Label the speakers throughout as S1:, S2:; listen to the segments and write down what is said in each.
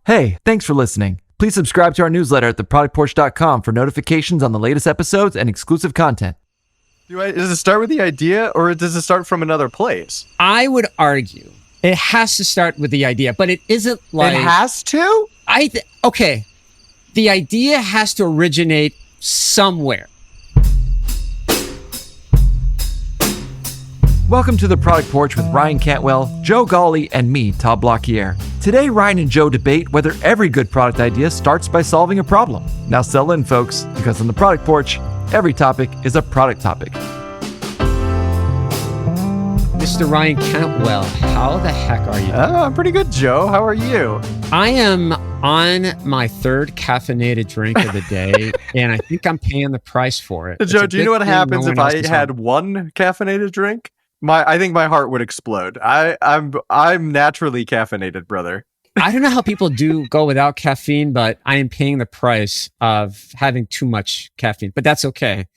S1: Hey, thanks for listening. Please subscribe to our newsletter at theproductporch.com for notifications on the latest episodes and exclusive content.
S2: Does it start with the idea or does it start from another place?
S3: I would argue it has to start with the idea, but it isn't like...
S2: It has to?
S3: Okay. The idea has to originate somewhere.
S1: Welcome to The Product Porch with Ryan Cantwell, Joe Gawley, and me, Todd Blockier. Today, Ryan and Joe debate whether every good product idea starts by solving a problem. Now settle in, folks, because on The Product Porch, every topic is a product topic.
S3: Mr. Ryan Cantwell, how the heck are you doing?
S2: I'm pretty good, Joe. How are you?
S3: I am on my third caffeinated drink of the day, and I think I'm paying the price for it.
S2: Joe, do you know what happens if I had one caffeinated drink? I think my heart would explode. I'm naturally caffeinated, brother.
S3: I don't know how people do go without caffeine, but I am paying the price of having too much caffeine, but that's okay.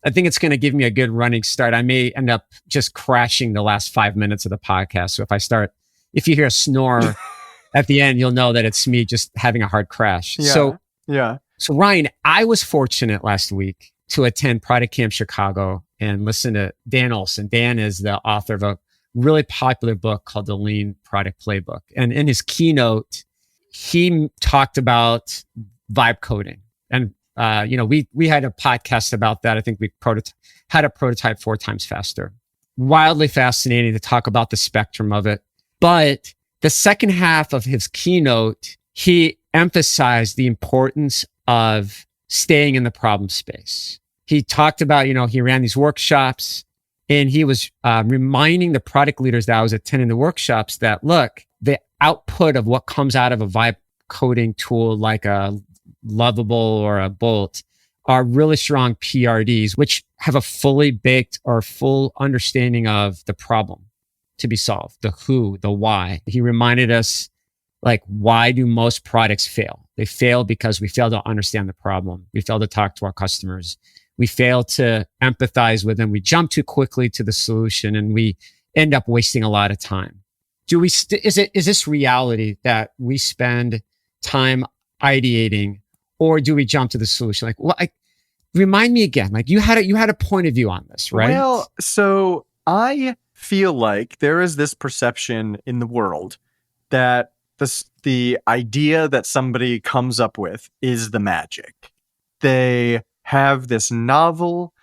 S3: I think it's going to give me a good running start. I may end up just crashing the last 5 minutes of the podcast. So if you hear a snore at the end, you'll know that it's me just having a hard crash.
S2: Yeah.
S3: So Ryan, I was fortunate last week to attend Product Camp Chicago and listen to Dan Olson. Dan is the author of a really popular book called The Lean Product Playbook. And in his keynote, he talked about vibe coding. And, we had a podcast about that. I think we had a prototype 4 times faster. Wildly fascinating to talk about the spectrum of it. But the second half of his keynote, he emphasized the importance of staying in the problem space. He talked about, he ran these workshops and he was reminding the product leaders that I was attending the workshops that, look, the output of what comes out of a vibe coding tool like a Lovable or a Bolt are really strong PRDs, which have a fully baked or full understanding of the problem to be solved, the who, the why. He reminded us, why do most products fail? They fail because we fail to understand the problem. We fail to talk to our customers. We fail to empathize with them. We jump too quickly to the solution and we end up wasting a lot of time. Is this reality that we spend time ideating, or do we jump to the solution? Remind me again, you had a point of view on this, right?
S2: Well, so I feel like there is this perception in the world that the idea that somebody comes up with is the magic. They have this novel,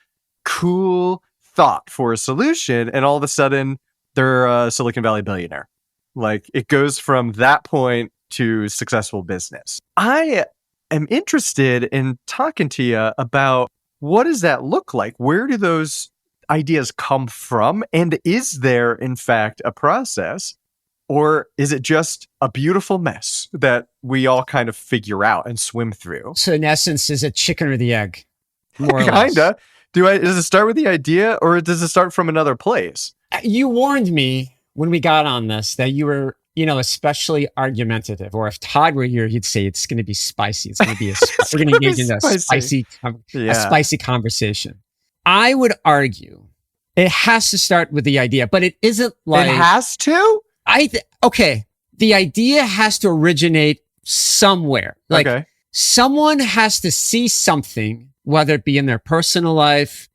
S2: cool thought for a solution, and all of a sudden they're a Silicon Valley billionaire. It goes from that point to successful business. I am interested in talking to you about what does that look like? Where do those ideas come from? And is there, in fact, a process? Or is it just a beautiful mess that we all kind of figure out and swim through?
S3: So in essence, is it chicken or the egg? More or
S2: Kinda. Does it start with the idea or does it start from another place?
S3: You warned me when we got on this that you were, especially argumentative. Or if Todd were here, he'd say it's going to be spicy. It's going to be we're going to engage in a spicy conversation. I would argue it has to start with the idea, but it isn't like...
S2: It has to?
S3: Okay. The idea has to originate somewhere.
S2: Okay.
S3: Someone has to see something, whether it be in their personal life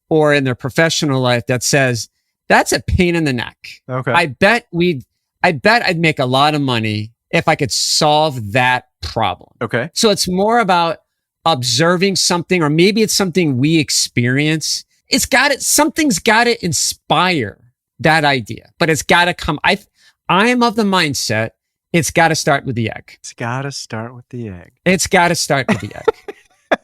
S3: or in their professional life, that says, that's a pain in the neck.
S2: Okay.
S3: I bet I'd make a lot of money if I could solve that problem.
S2: Okay.
S3: So it's more about observing something, or maybe it's something we experience. Something's got to inspire that idea, but it's got to come. I am of the mindset, it's got to start with the egg.
S2: It's got to start with the egg.
S3: It's got to start with the egg.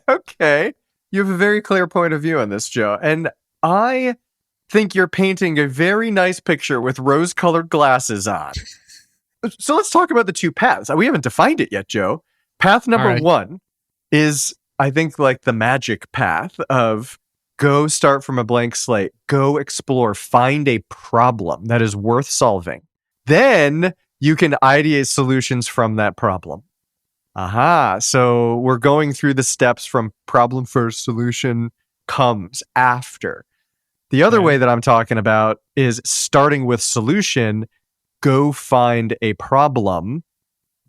S2: Okay. You have a very clear point of view on this, Joe. And I think you're painting a very nice picture with rose-colored glasses on. So let's talk about the two paths. We haven't defined it yet, Joe. Path number 1 is, I think, the magic path of go start from a blank slate, go explore, find a problem that is worth solving. Then you can ideate solutions from that problem. Aha. So we're going through the steps from problem first, solution comes after. The other way that I'm talking about is starting with solution, go find a problem,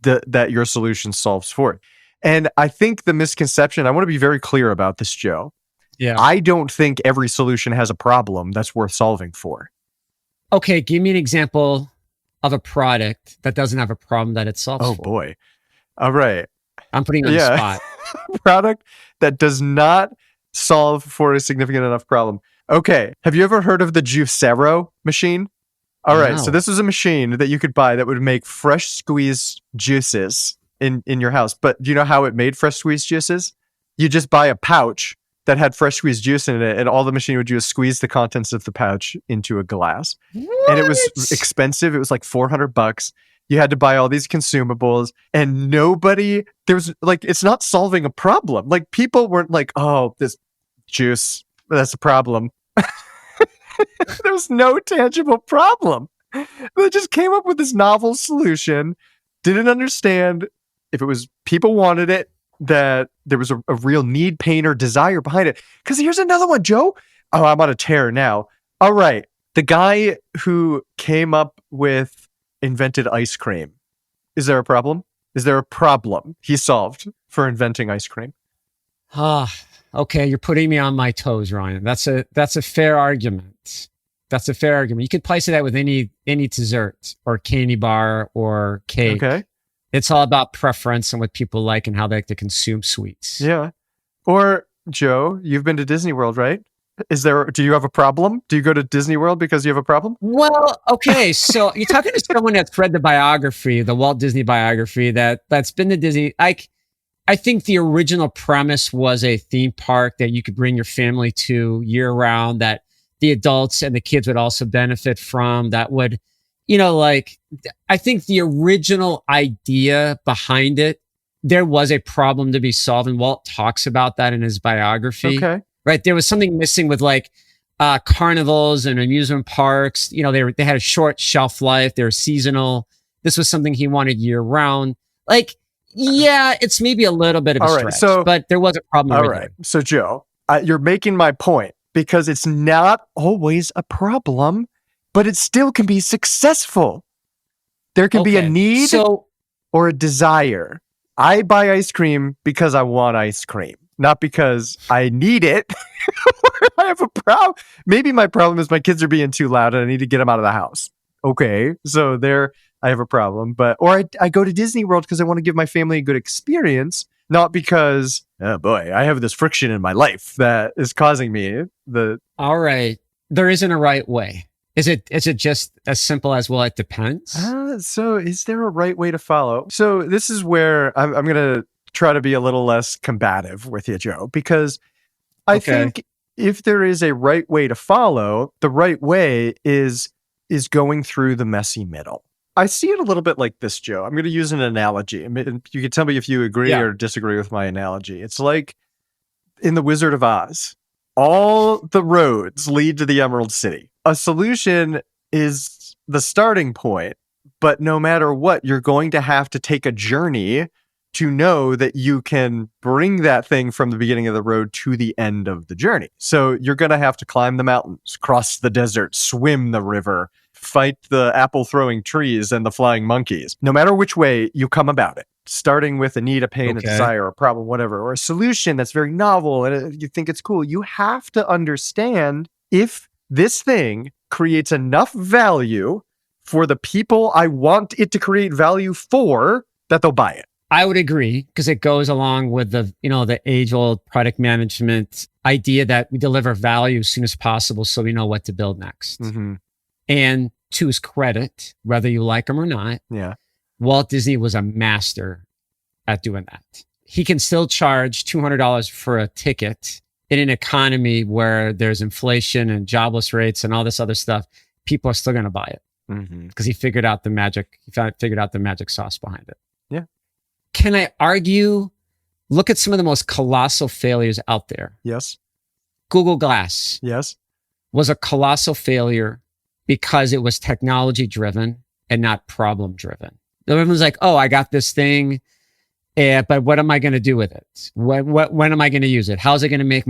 S2: that your solution solves for it. And I think the misconception, I want to be very clear about this, Joe.
S3: Yeah.
S2: I don't think every solution has a problem that's worth solving for.
S3: Okay, give me an example of a product that doesn't have a problem that it solves for.
S2: Oh boy. All right.
S3: I'm putting you on the spot.
S2: Product that does not solve for a significant enough problem. Okay. Have you ever heard of the Juicero machine? All right.
S3: No.
S2: So this is a machine that you could buy that would make fresh squeezed juices in your house. But do you know how it made fresh squeezed juices? You just buy a pouch that had fresh squeezed juice in it, and all the machine would do is squeeze the contents of the pouch into a glass.
S3: What?
S2: And it was expensive. It was like $400. You had to buy all these consumables, and it's not solving a problem. Like, people weren't like, oh, this juice, that's a problem. There was no tangible problem. They just came up with this novel solution, didn't understand if it was people wanted it, that there was a real need, pain, or desire behind it. Because here's another one, Joe. Oh, I'm on a tear now. All right. The guy who invented ice cream. Is there a problem? Is there a problem he solved for inventing ice cream?
S3: Okay, you're putting me on my toes, Ryan. That's a fair argument. That's a fair argument. You could place it out with any dessert or candy bar or cake.
S2: Okay.
S3: It's all about preference and what people like and how they like to consume sweets.
S2: Yeah. Or, Joe, you've been to Disney World, right? Do you have a problem? Do you go to Disney World because you have a problem?
S3: Well, okay. So you're talking to someone that's read the biography, the Walt Disney biography, that's been to Disney. I think the original premise was a theme park that you could bring your family to year round, that the adults and the kids would also benefit from, that would, I think the original idea behind it, there was a problem to be solved. And Walt talks about that in his biography.
S2: Okay.
S3: Right. There was something missing with carnivals and amusement parks. They had a short shelf life. They were seasonal. This was something he wanted year round. It's maybe a little bit of a stretch, but there was a problem.
S2: All right. So, Joe, you're making my point, because it's not always a problem, but it still can be successful. There can be a need or a desire. I buy ice cream because I want ice cream, not because I need it. I have a problem. Maybe my problem is my kids are being too loud and I need to get them out of the house. Okay. So there I have a problem. Or I go to Disney World because I want to give my family a good experience, not because, oh boy, I have this friction in my life that is causing me
S3: All right. There isn't a right way. Is it just as simple as, well, it depends?
S2: So is there a right way to follow? So this is where I'm going to try to be a little less combative with you, Joe, because I think if there is a right way to follow, the right way is going through the messy middle. I see it a little bit like this, Joe. I'm going to use an analogy. I mean, you can tell me if you agree or disagree with my analogy. It's like in The Wizard of Oz. All the roads lead to the Emerald City. A solution is the starting point, but no matter what, you're going to have to take a journey to know that you can bring that thing from the beginning of the road to the end of the journey. So you're going to have to climb the mountains, cross the desert, swim the river, fight the apple-throwing trees and the flying monkeys. No matter which way you come about it, starting with a need, a pain, a desire, a problem, whatever, or a solution that's very novel and you think it's cool, you have to understand if this thing creates enough value for the people I want it to create value for, that they'll buy it.
S3: I would agree, because it goes along with the age-old product management idea that we deliver value as soon as possible so we know what to build next.
S2: Mm-hmm.
S3: And to his credit, whether you like him or not, Walt Disney was a master at doing that. He can still charge $200 for a ticket in an economy where there's inflation and jobless rates and all this other stuff. People are still going to buy it because he figured out the magic. Figured out the magic sauce behind it.
S2: Yeah.
S3: Can I argue? Look at some of the most colossal failures out there.
S2: Yes.
S3: Google Glass.
S2: Yes.
S3: Was a colossal failure because it was technology driven and not problem driven. Everyone's like, oh, I got this thing, but what am I going to do with it? When am I going to use it? How's it going to make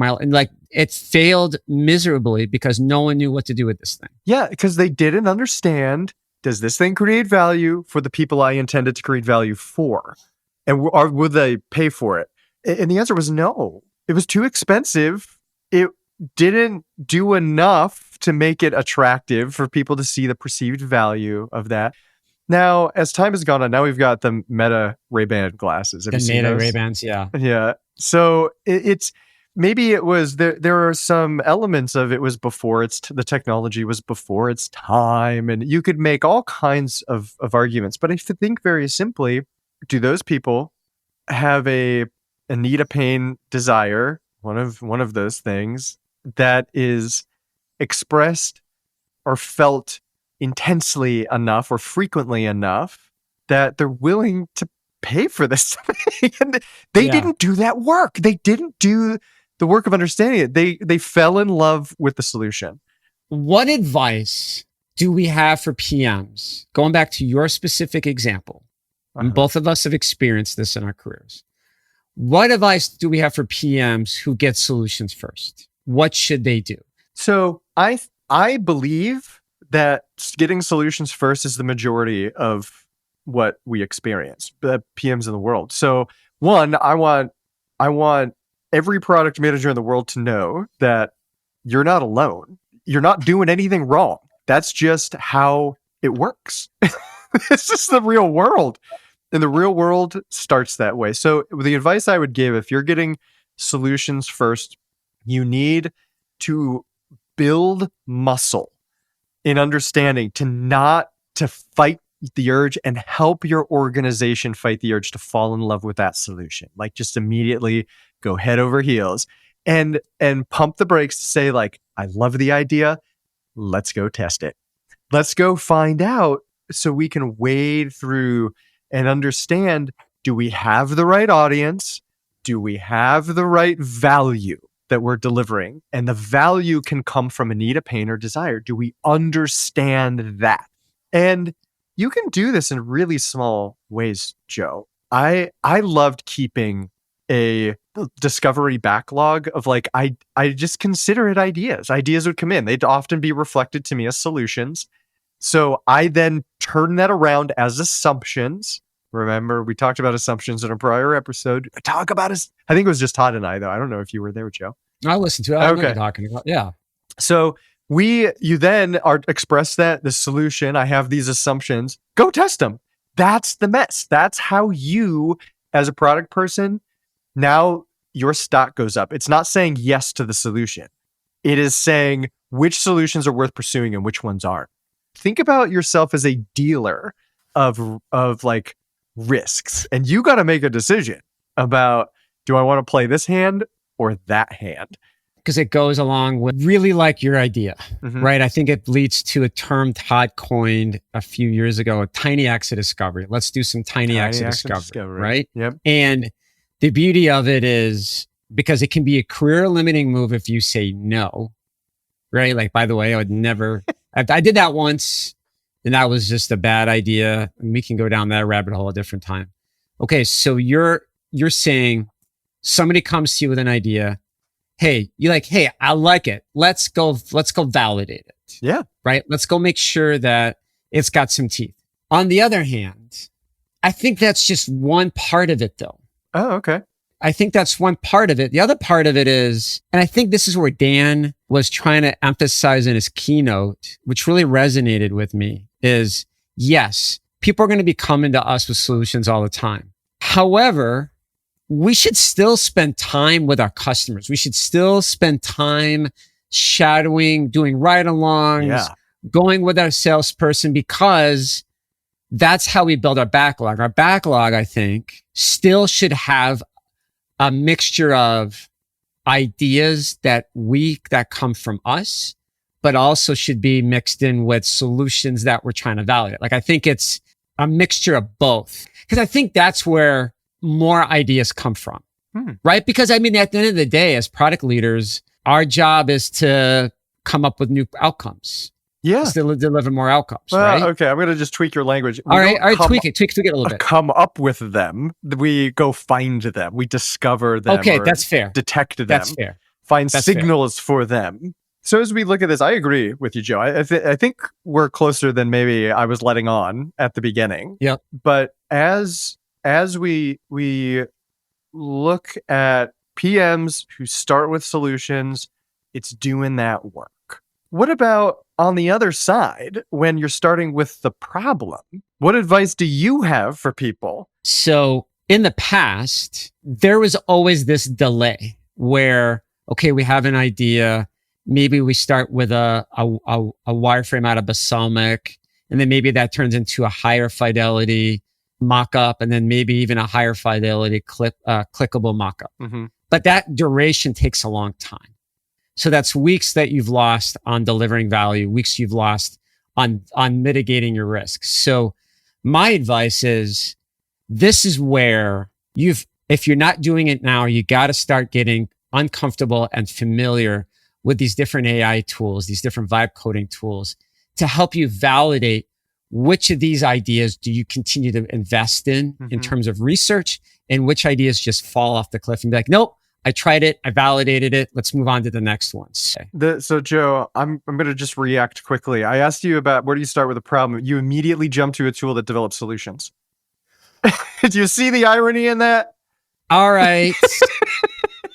S3: it failed miserably because no one knew what to do with this thing.
S2: Yeah, because they didn't understand does this thing create value for the people I intended to create value for? And would they pay for it? And the answer was no. It was too expensive. It didn't do enough to make it attractive for people to see the perceived value of that. Now, as time has gone on, now we've got the Meta Ray-Ban glasses. Have you seen
S3: Meta
S2: those?
S3: Ray-Bans, yeah.
S2: Yeah. So it's maybe it was there are some elements of it was before the technology was before its time, and you could make all kinds of arguments. But I think very simply, do those people have a need, a pain, desire, one of those things that is expressed or felt intensely enough or frequently enough that they're willing to pay for this thing? And they didn't do that work. They didn't do the work of understanding it. They fell in love with the solution.
S3: What advice do we have for PMs? Going back to your specific example, and both of us have experienced this in our careers. What advice do we have for PMs who get solutions first? What should they do?
S2: So I believe that getting solutions first is the majority of what we experience, the PMs in the world. So one, I want every product manager in the world to know that you're not alone. You're not doing anything wrong. That's just how it works. It's just the real world. And the real world starts that way. So the advice I would give, if you're getting solutions first, you need to build muscle in understanding to fight the urge and help your organization fight the urge to fall in love with that solution. Like, just immediately go head over heels and pump the brakes to say, like, I love the idea. Let's go test it. Let's go find out so we can wade through and understand, do we have the right audience? Do we have the right value that we're delivering? And the value can come from a need, a pain, or desire. Do we understand that? And you can do this in really small ways, Joe. I loved keeping a discovery backlog of, like, I just consider it ideas. Ideas would come in. They'd often be reflected to me as solutions. So I then turn that around as assumptions. Remember, we talked about assumptions in a prior episode. I think it was just Todd and I, though. I don't know if you were there, Joe.
S3: I listened to it. I know what you're talking about. Yeah.
S2: So you then express the solution. I have these assumptions. Go test them. That's the mess. That's how you, as a product person, now your stock goes up. It's not saying yes to the solution. It is saying which solutions are worth pursuing and which ones aren't. Think about yourself as a dealer of like risks, and you got to make a decision about, do I want to play this hand or that hand?
S3: Because it goes along with really like your idea, right? I think it leads to a term Todd coined a few years ago, a tiny acts of discovery. Let's do some tiny acts of discovery, right?
S2: Yep.
S3: And the beauty of it is, because it can be a career limiting move if you say no, right? Like, by the way, I would never, I did that once and that was just a bad idea. And we can go down that rabbit hole a different time. Okay. So you're saying somebody comes to you with an idea. Hey, you're like, hey, I like it. Let's go validate it.
S2: Yeah.
S3: Right. Let's go make sure that it's got some teeth. On the other hand, I think that's just one part of it though.
S2: Oh, okay.
S3: I think that's one part of it. The other part of it is, and I think this is where Dan was trying to emphasize in his keynote, which really resonated with me, is yes, people are going to be coming to us with solutions all the time. However, we should still spend time with our customers. We should still spend time shadowing, doing ride-alongs, going with our salesperson, because that's how we build our backlog. Our backlog, I think, still should have a mixture of ideas that come from us, but also should be mixed in with solutions that we're trying to validate. Like, I think it's a mixture of both, because I think that's where more ideas come from, right? Because I mean, at the end of the day, as product leaders, our job is to come up with new outcomes.
S2: Yeah.
S3: To deliver more outcomes,
S2: well,
S3: right?
S2: Okay, I'm going to just tweak your language.
S3: All right, tweak it a little bit.
S2: Come up with them. We go find them. We discover them.
S3: Okay, that's fair.
S2: Detect them.
S3: That's fair.
S2: Find signals for them. So as we look at this, I agree with you, Joe. I think we're closer than maybe I was letting on at the beginning.
S3: Yep.
S2: But as we look at PMs who start with solutions, it's doing that work. What about on the other side, when you're starting with the problem? What advice do you have for people?
S3: So in the past, there was always this delay where, okay, we have an idea. Maybe we start with a wireframe out of balsamic, and then maybe that turns into a higher fidelity mock-up, and then maybe even a higher fidelity clickable mock-up.
S2: Mm-hmm.
S3: But that duration takes a long time. So that's weeks that you've lost on delivering value, weeks you've lost on mitigating your risks. So my advice is, this is where if you're not doing it now, you got to start getting uncomfortable and familiar with these different AI tools, these different vibe coding tools, to help you validate which of these ideas do you continue to invest in terms of research, and which ideas just fall off the cliff and be like, nope, I tried it, I validated it, let's move on to the next one.
S2: So Joe, I'm going to just react quickly. I asked you about where do you start with a problem. You immediately jump to a tool that develops solutions. Do you see the irony in that?
S3: All right.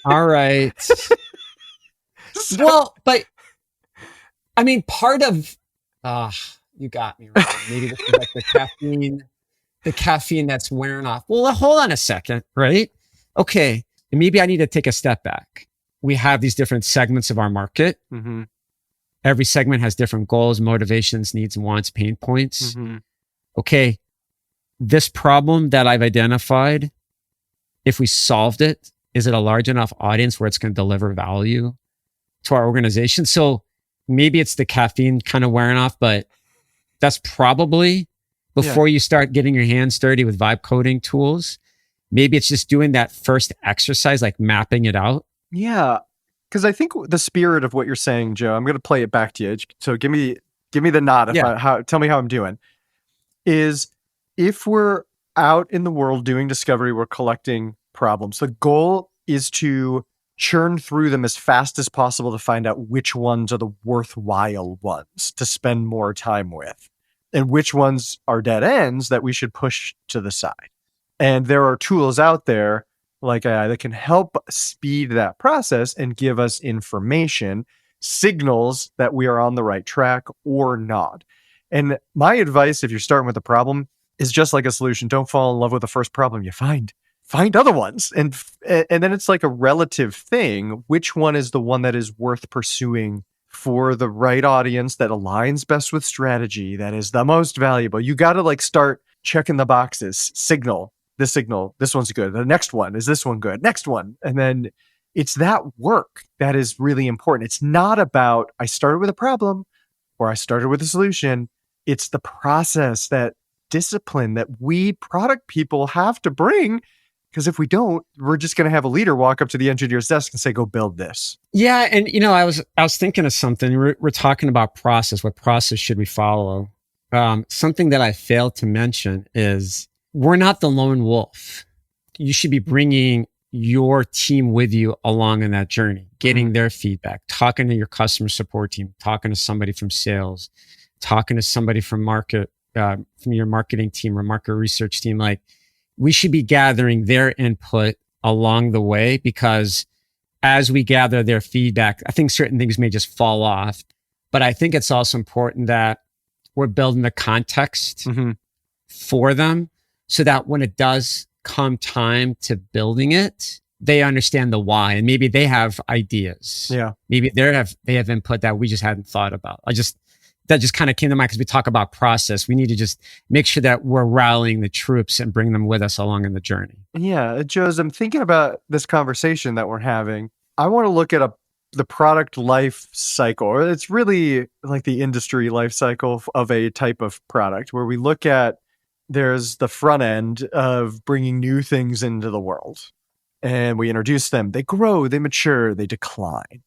S3: All right. Well, but I mean, part of, you got me right. Maybe this is like the caffeine that's wearing off. Well, hold on a second, right? Okay. And maybe I need to take a step back. We have these different segments of our market.
S2: Mm-hmm.
S3: Every segment has different goals, motivations, needs, wants, pain points.
S2: Mm-hmm.
S3: Okay. This problem that I've identified, if we solved it, is it a large enough audience where it's going to deliver value to our organization? So maybe it's the caffeine kind of wearing off, but that's probably before you start getting your hands dirty with vibe coding tools. Maybe it's just doing that first exercise, like mapping it out.
S2: Yeah. Because I think the spirit of what you're saying, Joe, I'm going to play it back to you. So give me the nod. Tell me how I'm doing. Is if we're out in the world doing discovery, we're collecting problems. The goal is to churn through them as fast as possible to find out which ones are the worthwhile ones to spend more time with, and which ones are dead ends that we should push to the side. And there are tools out there like AI that can help speed that process and give us information, signals that we are on the right track or not. And my advice, if you're starting with a problem, is just like a solution. Don't fall in love with the first problem you find. Find other ones. And then it's like a relative thing. Which one is the one that is worth pursuing for the right audience that aligns best with strategy, that is the most valuable? You got to start checking the boxes. Signal, this one's good. The next one, is this one good? Next one. And then it's that work that is really important. It's not about I started with a problem or I started with a solution. It's the process, that discipline that we product people have to bring. Because if we don't, we're just going to have a leader walk up to the engineer's desk and say, go build this.
S3: Yeah. And, I was thinking of something. We're talking about process. What process should we follow? Something that I failed to mention is we're not the lone wolf. You should be bringing your team with you along in that journey, getting their feedback, talking to your customer support team, talking to somebody from sales, talking to somebody from from your marketing team or market research team. We should be gathering their input along the way, because as we gather their feedback, I think certain things may just fall off. But I think it's also important that we're building the context for them, so that when it does come time to building it, they understand the why, and maybe they have ideas.
S2: Yeah.
S3: Maybe they have input that we just hadn't thought about. That just kind of came to mind because we talk about process. We need to just make sure that we're rallying the troops and bring them with us along in the journey.
S2: Yeah, Joe, as I'm thinking about this conversation that we're having, I want to look at the product life cycle. It's really like the industry life cycle of a type of product, where we look at, there's the front end of bringing new things into the world, and we introduce them. They grow, they mature, they decline.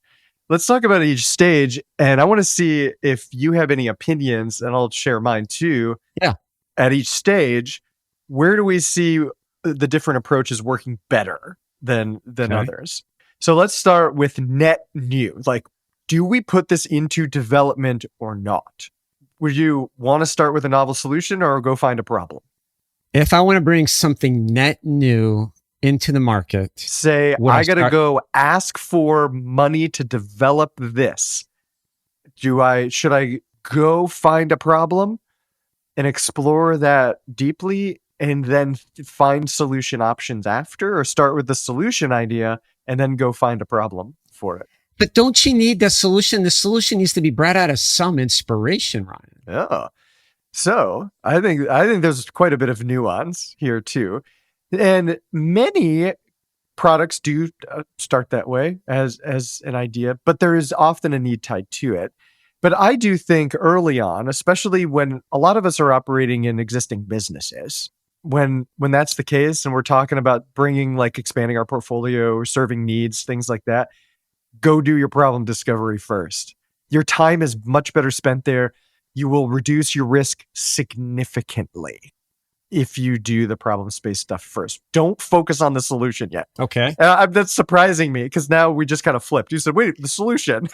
S2: Let's talk about each stage, and I want to see if you have any opinions, and I'll share mine too.
S3: Yeah.
S2: At each stage, where do we see the different approaches working better than others? So let's start with net new. do we put this into development or not? Would you want to start with a novel solution or go find a problem?
S3: If I want to bring something net new into the market,
S2: say, I got to go ask for money to develop this. Should I go find a problem and explore that deeply and then find solution options after, or start with the solution idea and then go find a problem for it?
S3: But don't you need the solution? The solution needs to be bred out of some inspiration, Ryan.
S2: Yeah. So I think there's quite a bit of nuance here too. And many products do start that way as an idea, but there is often a need tied to it. But I do think early on, especially when a lot of us are operating in existing businesses, when that's the case and we're talking about bringing, like, expanding our portfolio or serving needs, things like that, go do your problem discovery first. Your time is much better spent there. You will reduce your risk significantly if you do the problem space stuff first. Don't focus on the solution yet.
S3: Okay.
S2: That's surprising me because now we just kind of flipped. You said, wait, the solution.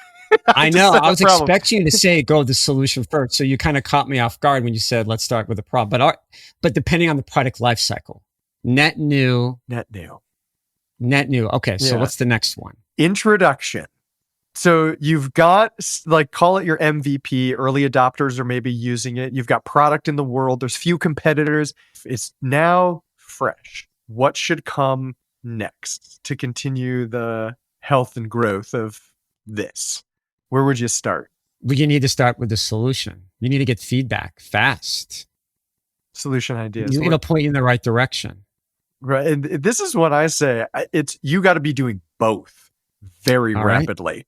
S3: I know. I was expecting you to say go the solution first. So you kind of caught me off guard when you said, let's start with the problem. But depending on the product life cycle, net new. Okay. So what's the next one? Introduction.
S2: So you've got, like, call it your MVP, early adopters are maybe using it. You've got product in the world. There's few competitors. It's now fresh. What should come next to continue the health and growth of this? Where would you start?
S3: Well, you need to start with the solution. You need to get feedback fast.
S2: Solution ideas.
S3: It'll point you in the right direction.
S2: Right. And this is what I say. You got to be doing both very rapidly. Right.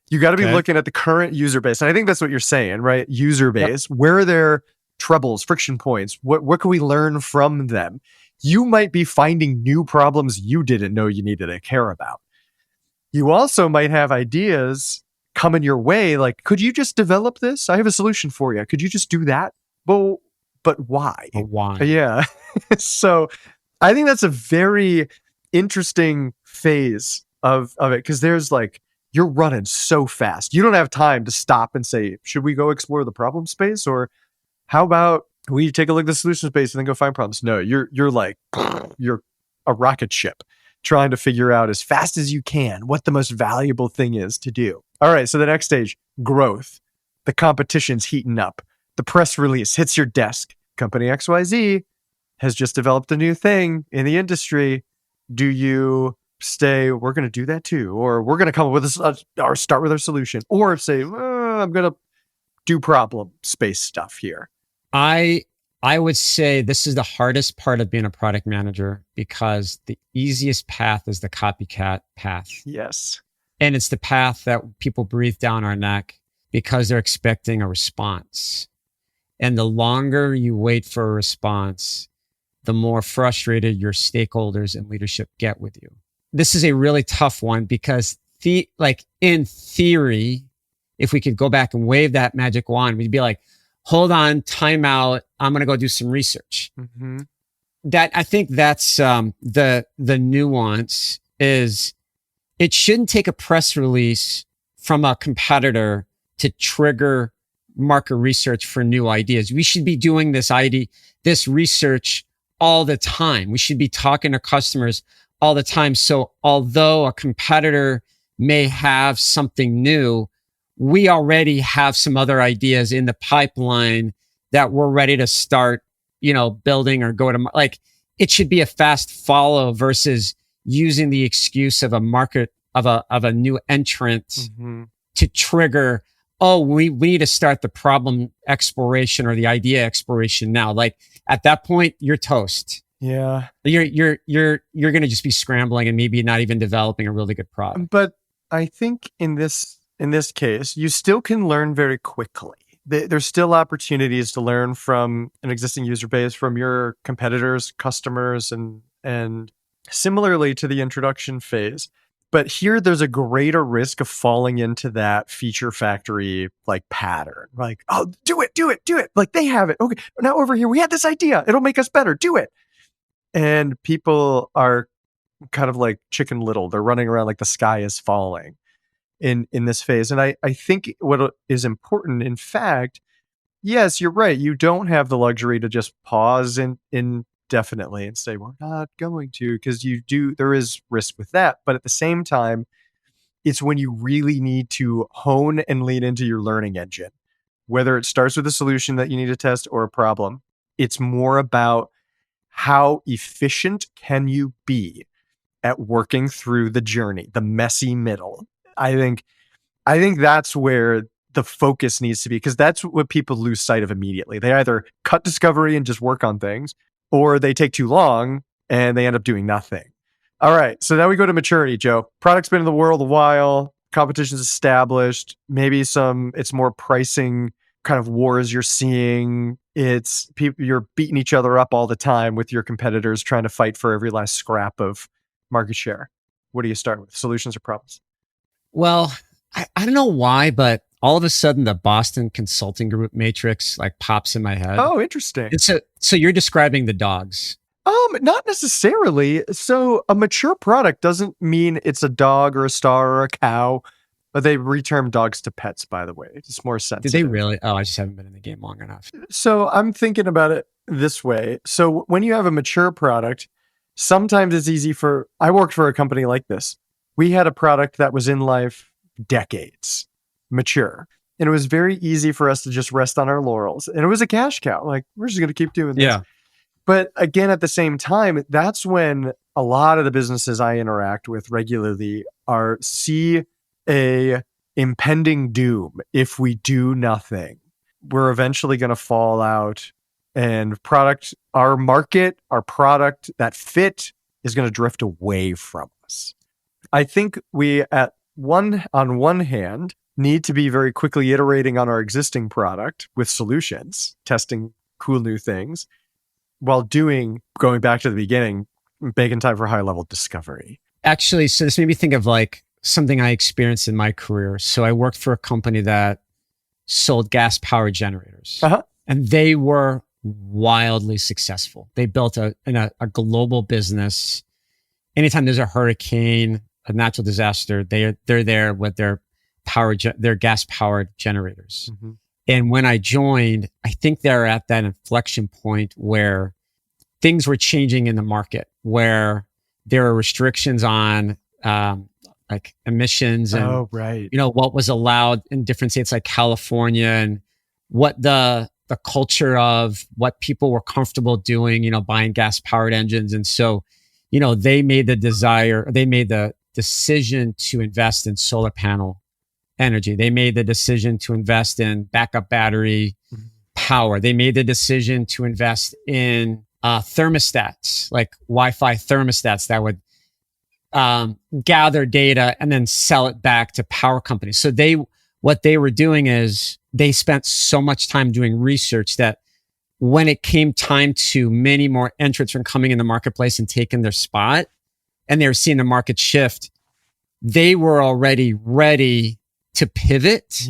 S2: You got to be looking at the current user base. And I think that's what you're saying, right? User base. Yep. Where are their troubles, friction points? What can we learn from them? You might be finding new problems you didn't know you needed to care about. You also might have ideas coming your way, like, could you just develop this? I have a solution for you. Could you just do that? But why?
S3: Why?
S2: Yeah. So I think that's a very interesting phase of it, because there's, like, you're running so fast. You don't have time to stop and say, should we go explore the problem space? Or how about we take a look at the solution space and then go find problems? No, you're like, you're a rocket ship trying to figure out as fast as you can what the most valuable thing is to do. All right, so the next stage, growth. The competition's heating up. The press release hits your desk. Company XYZ has just developed a new thing in the industry. Do you say, we're going to do that too? Or we're going to come up with or start with our solution? Or say, I'm going to do problem space stuff here?
S3: I would say this is the hardest part of being a product manager, because the easiest path is the copycat path.
S2: Yes.
S3: And it's the path that people breathe down our neck because they're expecting a response. And the longer you wait for a response, the more frustrated your stakeholders and leadership get with you. This is a really tough one because in theory, if we could go back and wave that magic wand, we'd be like, hold on, time out. I'm going to go do some research.
S2: Mm-hmm.
S3: I think that's the nuance is it shouldn't take a press release from a competitor to trigger market research for new ideas. We should be doing this research all the time. We should be talking to customers all the time. So although a competitor may have something new, we already have some other ideas in the pipeline that we're ready to start, building or go to. Like, it should be a fast follow versus using the excuse of a market of a new entrant to trigger. Oh, we need to start the problem exploration or the idea exploration now. Like, at that point, you're toast.
S2: Yeah.
S3: You're going to just be scrambling and maybe not even developing a really good product.
S2: But I think in this case, you still can learn very quickly. There's still opportunities to learn from an existing user base, from your competitors, customers, and similarly to the introduction phase. But here, there's a greater risk of falling into that feature factory pattern. Like, oh, do it. Like, they have it. Okay, now over here, we had this idea. It'll make us better. Do it. And people are kind of like Chicken Little. They're running around like the sky is falling. in this phase. And I think what is important, in fact, yes, you're right. You don't have the luxury to just pause indefinitely and say, we're not going to, because there is risk with that. But at the same time, it's when you really need to hone and lean into your learning engine, whether it starts with a solution that you need to test or a problem. It's more about how efficient can you be at working through the journey, the messy middle. I think that's where the focus needs to be, because that's what people lose sight of immediately. They either cut discovery and just work on things, or they take too long and they end up doing nothing. All right, so now we go to maturity, Joe. Product's been in the world a while, competition's established, maybe it's more pricing kind of wars you're seeing. It's people, you're beating each other up all the time with your competitors, trying to fight for every last scrap of market share. What do you start with, solutions or problems?
S3: Well, I don't know why, but all of a sudden the Boston Consulting Group matrix like pops in my head.
S2: Oh, interesting.
S3: So you're describing the dogs.
S2: Not necessarily. So a mature product doesn't mean it's a dog or a star or a cow, but they reterm dogs to pets, by the way. It's more sensitive.
S3: Did they really? Oh, I just haven't been in the game long enough.
S2: So I'm thinking about it this way. So when you have a mature product, sometimes it's easy I worked for a company like this. We had a product that was in life decades, mature. And it was very easy for us to just rest on our laurels. And it was a cash cow. Like, we're just going to keep doing this.
S3: Yeah.
S2: But again, at the same time, that's when a lot of the businesses I interact with regularly see a impending doom. If we do nothing, we're eventually going to fall out, and our market, our product, that fit is going to drift away from us. I think we, on one hand, need to be very quickly iterating on our existing product with solutions, testing cool new things, while going back to the beginning, making time for high-level discovery.
S3: Actually, so this made me think of like something I experienced in my career. So I worked for a company that sold gas power generators, and they were wildly successful. They built a global business. Anytime there's a hurricane, a natural disaster, they're there with their gas powered generators. Mm-hmm. And when I joined, I think they're at that inflection point where things were changing in the market, where there were restrictions on like emissions and what was allowed in different states like California, and what the culture of what people were comfortable doing, buying gas powered engines. And so, they made the decision to invest in solar panel energy. They made the decision to invest in backup battery power. They made the decision to invest in thermostats, like Wi-Fi thermostats that would gather data and then sell it back to power companies. So what they were doing is they spent so much time doing research that when it came time to many more entrants from coming in the marketplace and taking their spot, and they were seeing the market shift, they were already ready to pivot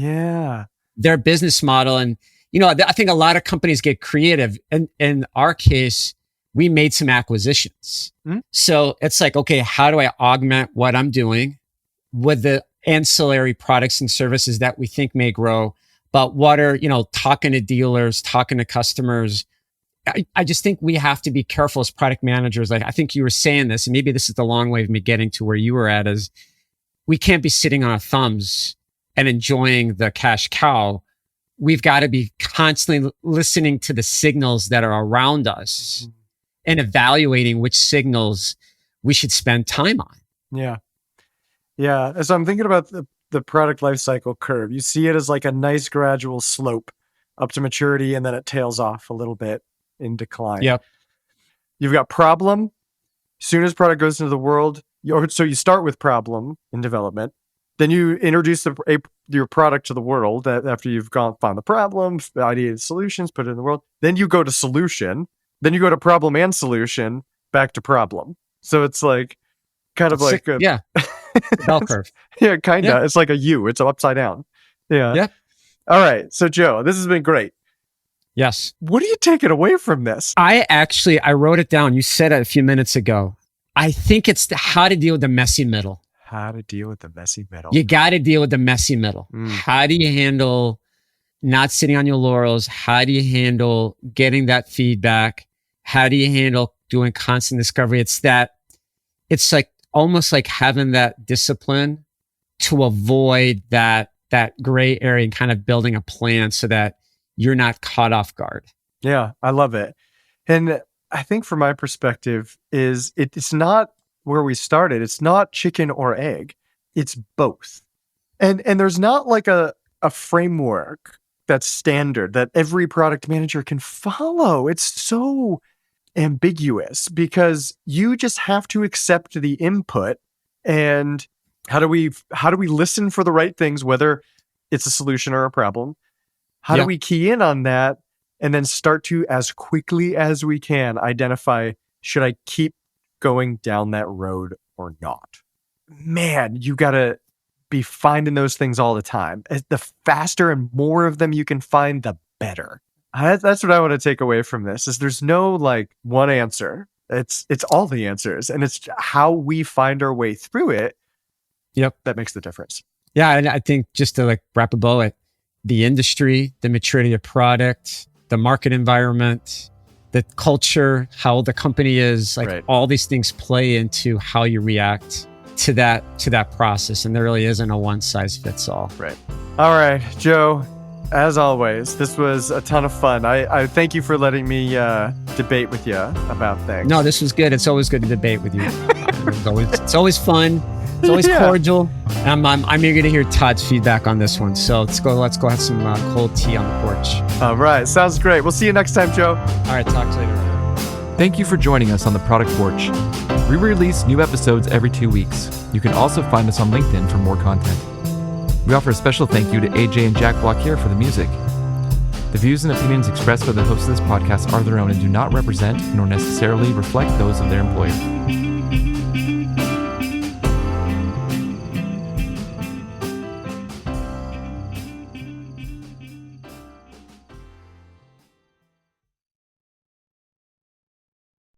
S3: their business model. And, I think a lot of companies get creative. And in our case, we made some acquisitions. So it's like, okay, how do I augment what I'm doing with the ancillary products and services that we think may grow? But what are, talking to dealers, talking to customers. I just think we have to be careful as product managers. Like, I think you were saying this, and maybe this is the long way of me getting to where you were at, is we can't be sitting on our thumbs and enjoying the cash cow. We've got to be constantly listening to the signals that are around us and evaluating which signals we should spend time on.
S2: Yeah. Yeah. So I'm thinking about the product lifecycle curve. You see it as like a nice gradual slope up to maturity, and then it tails off a little bit in decline.
S3: Yep.
S2: You've got problem. As soon as product goes into the world, so you start with problem in development. Then you introduce your product to the world after you've found the problem, ideated solutions, put it in the world. Then you go to solution. Then you go to problem and solution, back to problem. So it's like kind of like
S3: bell curve.
S2: Yeah, kind of. Yeah. It's like a U. It's upside down. Yeah. Yeah. All right. So Joe, this has been great.
S3: Yes.
S2: What are you taking away from this?
S3: I wrote it down. You said it a few minutes ago. I think it's how to deal with the messy middle.
S2: How to deal with the messy middle.
S3: You got to deal with the messy middle.
S2: Mm.
S3: How do you handle not sitting on your laurels? How do you handle getting that feedback? How do you handle doing constant discovery? It's like almost like having that discipline to avoid that gray area and kind of building a plan so that you're not caught off guard.
S2: Yeah, I love it. And I think from my perspective is it's not where we started. It's not chicken or egg. It's both. And there's not like a framework that's standard that every product manager can follow. It's so ambiguous because you just have to accept the input. And how do we listen for the right things, whether it's a solution or a problem? How do we key in on that and then start to, as quickly as we can, identify, should I keep going down that road or not? Man, you got to be finding those things all the time. The faster and more of them you can find, the better. That's what I want to take away from this, is there's no like one answer. It's all the answers, and it's how we find our way through it.
S3: Yep.
S2: That makes the difference.
S3: Yeah. And I think just to like wrap a bow at the industry, the maturity of product, the market environment, the culture, how the company is, like all these things play into how you react to that process. And there really isn't a one size fits all.
S2: Right. All right, Joe, as always, this was a ton of fun. I thank you for letting me debate with you about things.
S3: No, this was good. It's always good to debate with you. It's always fun. It's always cordial. I'm eager to hear Todd's feedback on this one. So let's go have some cold tea on the porch.
S2: All right. Sounds great. We'll see you next time, Joe.
S3: All right. Talk to you later.
S1: Thank you for joining us on the Product Porch. We release new episodes every 2 weeks. You can also find us on LinkedIn for more content. We offer a special thank you to AJ and Jack Blockier for the music. The views and opinions expressed by the hosts of this podcast are their own and do not represent nor necessarily reflect those of their employer.